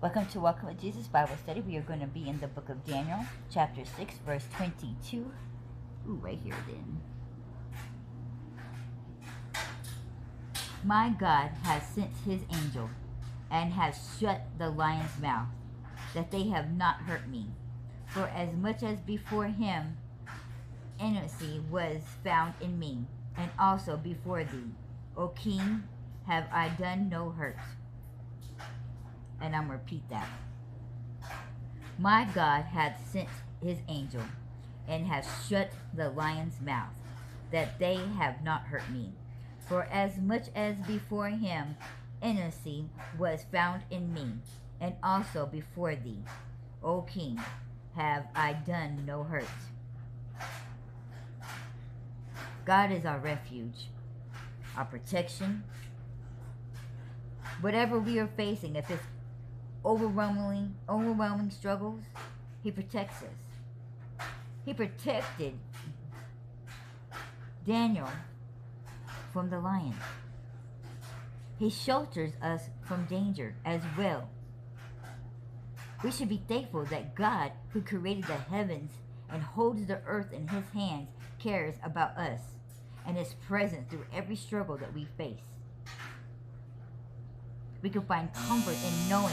Welcome to Welcome with Jesus Bible Study. We are going to be in the book of Daniel, chapter 6, verse 22. Ooh, right here then. My God has sent his angel and has shut the lion's mouth, that they have not hurt me. For as much as before him innocency was found in me, and also before thee, O king, have I done no hurt. And I'm going to repeat that. My God hath sent his angel, and hath shut the lion's mouth, that they have not hurt me. For as much as before him innocency was found in me, and also before thee, O king, have I done no hurt. God is our refuge, our protection. Whatever we are facing, if it's overwhelming struggles, he protects us. He protected Daniel from the lion. He shelters us from danger as well. We should be thankful that God, who created the heavens and holds the earth in his hands, cares about us and is present through every struggle that we face. We can find comfort in knowing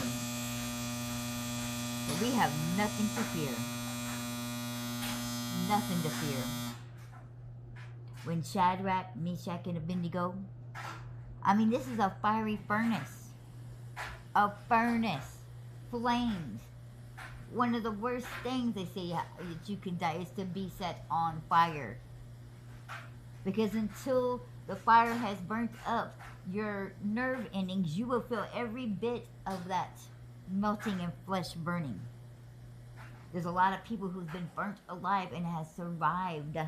that we have nothing to fear. Nothing to fear. When Shadrach, Meshach, and Abednego, this is a fiery furnace. A furnace. Flames. One of the worst things they say that you can die is to be set on fire. Because until the fire has burnt up your nerve endings, you will feel every bit of that melting and flesh burning. There's a lot of people who's been burnt alive and has survived.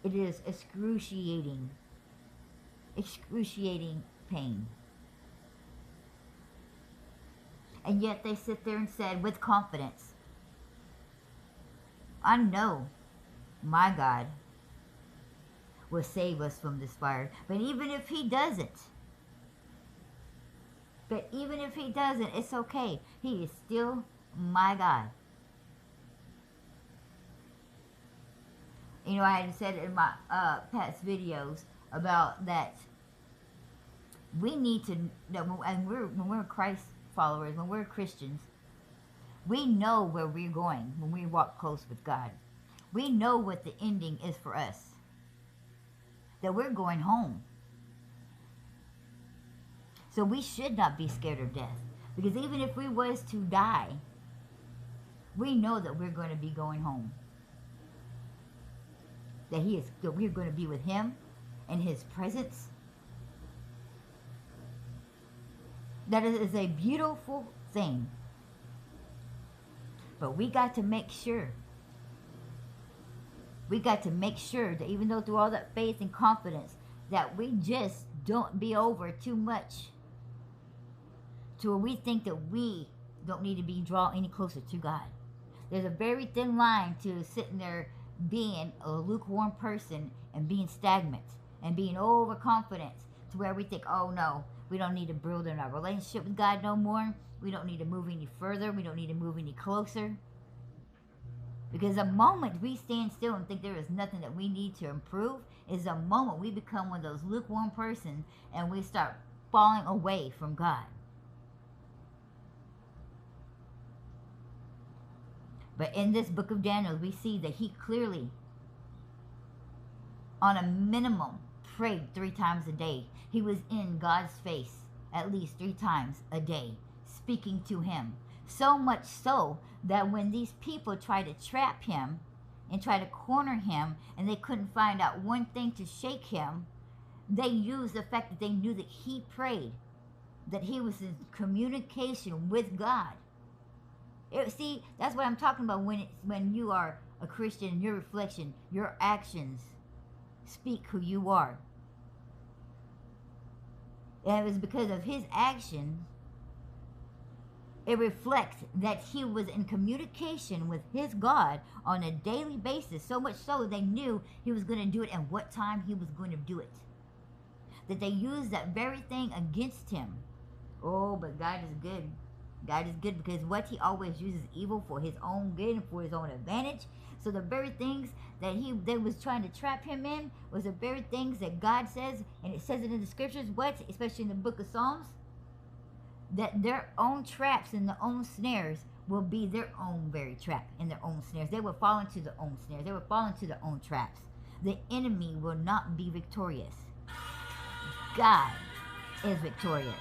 It is excruciating pain. And yet they sit there and said with confidence, I know my God will save us from this fire. But even if he doesn't, it's okay. He is still my God. I had said in my past videos about that we need to, and when we're Christ followers, when we're Christians, we know where we're going when we walk close with God. We know what the ending is for us. That we're going home. So we should not be scared of death. Because even if we was to die, we know that we're going to be going home. That we're going to be with him in his presence. That is a beautiful thing. But we got to make sure. We got to make sure that even though through all that faith and confidence, that we just don't be over too much to where we think that we don't need to be drawn any closer to God. There's a very thin line to sitting there being a lukewarm person and being stagnant and being overconfident to where we think, oh no, we don't need to build in our relationship with God no more. We don't need to move any further. We don't need to move any closer. Because the moment we stand still and think there is nothing that we need to improve is the moment we become one of those lukewarm persons and we start falling away from God. But in this book of Daniel, we see that he clearly, on a minimum, prayed 3 times a day. He was in God's face at least 3 times a day, speaking to him. So much so that when these people tried to trap him and try to corner him and they couldn't find out one thing to shake him, they used the fact that they knew that he prayed, that he was in communication with God. See, that's what I'm talking about when you are a Christian, your reflection, your actions speak who you are. And it was because of his actions, it reflects that he was in communication with his God on a daily basis, so much so they knew he was going to do it and what time he was going to do it. That they used that very thing against him Oh, but God is good. God is good because what he always uses evil for his own good and for his own advantage. So the very things that they was trying to trap him in was the very things that God says, and it says it in the scriptures, what? Especially in the book of Psalms, that their own traps and their own snares will be their own very trap and their own snares. They will fall into their own snares. They will fall into their own traps. The enemy will not be victorious. God is victorious.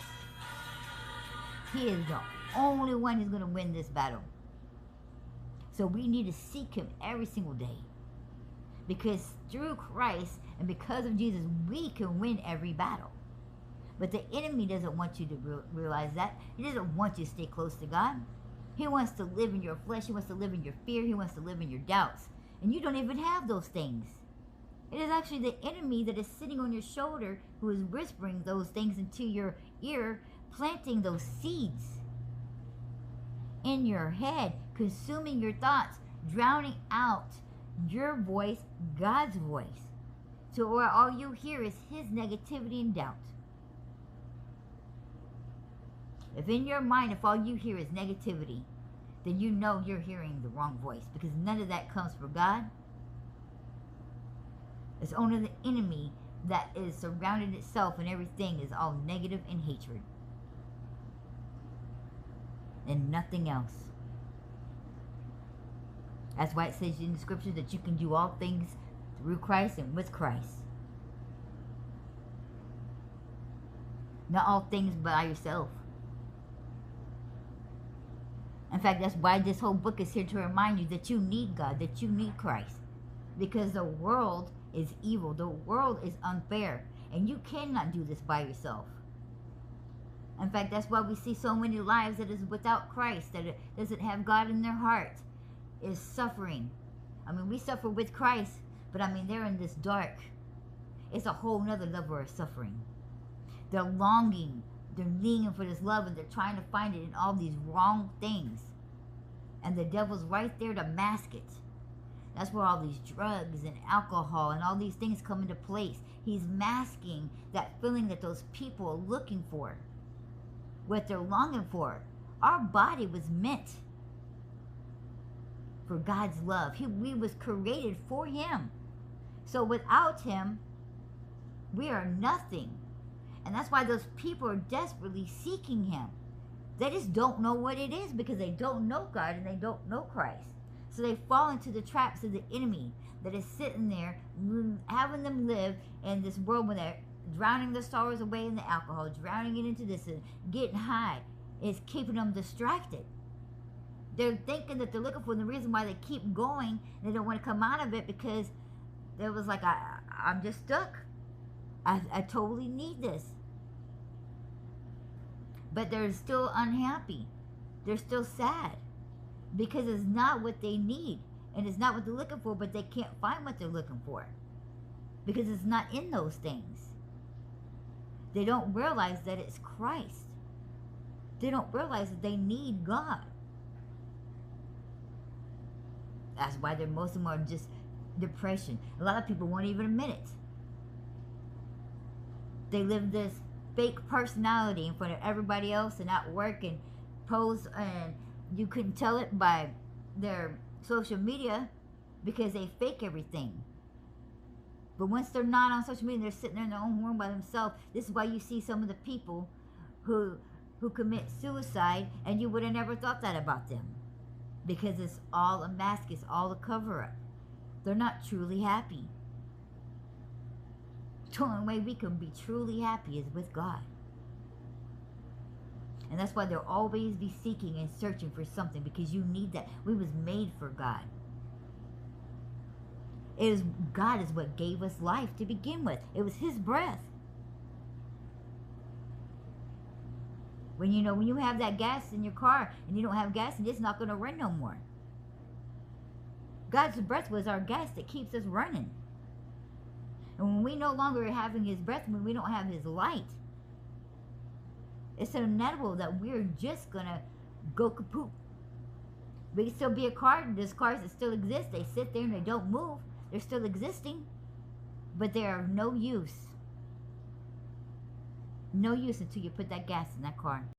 He is the only one who's going to win this battle. So we need to seek him every single day. Because through Christ and because of Jesus, we can win every battle. But the enemy doesn't want you to realize that. He doesn't want you to stay close to God. He wants to live in your flesh. He wants to live in your fear. He wants to live in your doubts. And you don't even have those things. It is actually the enemy that is sitting on your shoulder who is whispering those things into your ear, planting those seeds in your head, consuming your thoughts, drowning out your voice, God's voice. So where all you hear is his negativity and doubt. If in your mind, if all you hear is negativity, then you know you're hearing the wrong voice, because none of that comes from God. It's only the enemy that is surrounding itself, and everything is all negative and hatred. And nothing else. That's why it says in the scriptures that you can do all things through Christ and with Christ. Not all things by yourself. In fact, that's why this whole book is here, to remind you that you need God, that you need Christ. Because the world is evil. The world is unfair. And you cannot do this by yourself. In fact, that's why we see so many lives that is without Christ, that it doesn't have God in their heart, is suffering. I mean, we suffer with Christ, but I mean, they're in this dark. It's a whole nother level of suffering. They're longing, they're needing for this love, and they're trying to find it in all these wrong things. And the devil's right there to mask it. That's where all these drugs and alcohol and all these things come into place. He's masking that feeling that those people are looking for, what they're longing for. Our body was meant for God's love. We was created for him. So without him, we are nothing. And that's why those people are desperately seeking him. They just don't know what it is, because they don't know God and they don't know Christ. So they fall into the traps of the enemy that is sitting there, having them live in this world when they're drowning their sorrows away in the alcohol, drowning it into this, and getting high. It's keeping them distracted. They're thinking that they're looking for the reason why they keep going. They don't want to come out of it, because there was like, I'm just stuck. I totally need this. But they're still unhappy. They're still sad. Because it's not what they need. And it's not what they're looking for, but they can't find what they're looking for. Because it's not in those things. They don't realize that it's Christ. They don't realize that they need God. That's why most of them are just depression. A lot of people won't even admit it. They live this fake personality in front of everybody else and at work and pose, and you couldn't tell it by their social media, because they fake everything. But once they're not on social media, they're sitting there in their own room by themselves. This is why you see some of the people who commit suicide, and you would have never thought that about them. Because it's all a mask, it's all a cover-up. They're not truly happy. The only way we can be truly happy is with God. And that's why they'll always be seeking and searching for something, because you need that. We was made for God. God is what gave us life to begin with. It was his breath. When you have that gas in your car and you don't have gas, and it's not going to run no more. God's breath was our gas that keeps us running. And when we no longer are having his breath, when we don't have his light, it's inevitable that we're just going to go kaput. We can still be a car. There's cars that still exist. They sit there and they don't move. They're still existing. But they're of no use. No use until you put that gas in that car.